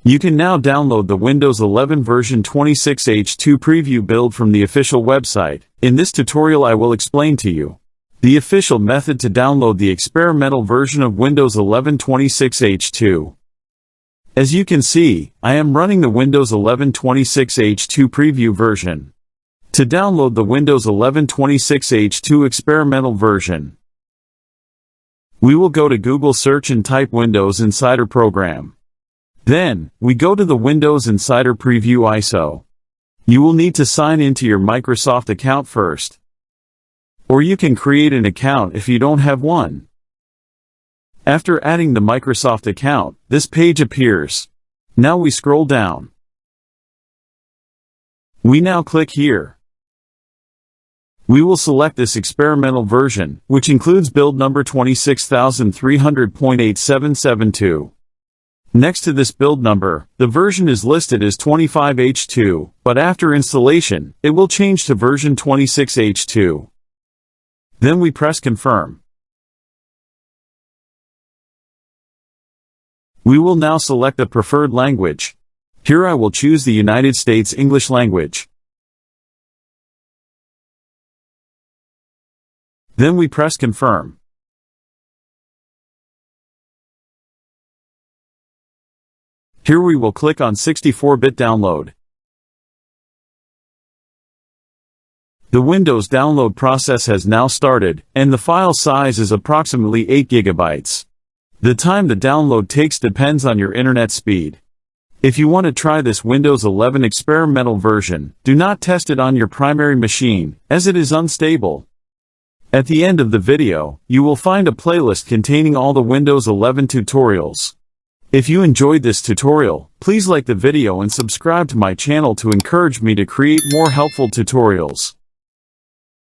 You can now download the Windows 11 version 26H2 preview build from the official website. In this tutorial I will explain to you the official method to download the experimental version of Windows 11 26H2. As you can see, I am running the Windows 11 26H2 preview version. To download the Windows 11 26H2 experimental version, we will go to Google search and type Windows Insider Program. Then, we go to the Windows Insider Preview ISO. You will need to sign into your Microsoft account first. Or you can create an account if you don't have one. After adding the Microsoft account, this page appears. Now we scroll down. We now click here. We will select this experimental version, which includes build number 26300.8772. Next to this build number, the version is listed as 25H2, but after installation, it will change to version 26H2. Then we press confirm. We will now select the preferred language. Here I will choose the United States English language. Then we press confirm. Here we will click on 64-bit download. The Windows download process has now started, and the file size is approximately 8 GB. The time the download takes depends on your internet speed. If you want to try this Windows 11 experimental version, do not test it on your primary machine, as it is unstable. At the end of the video, you will find a playlist containing all the Windows 11 tutorials. If you enjoyed this tutorial, please like the video and subscribe to my channel to encourage me to create more helpful tutorials.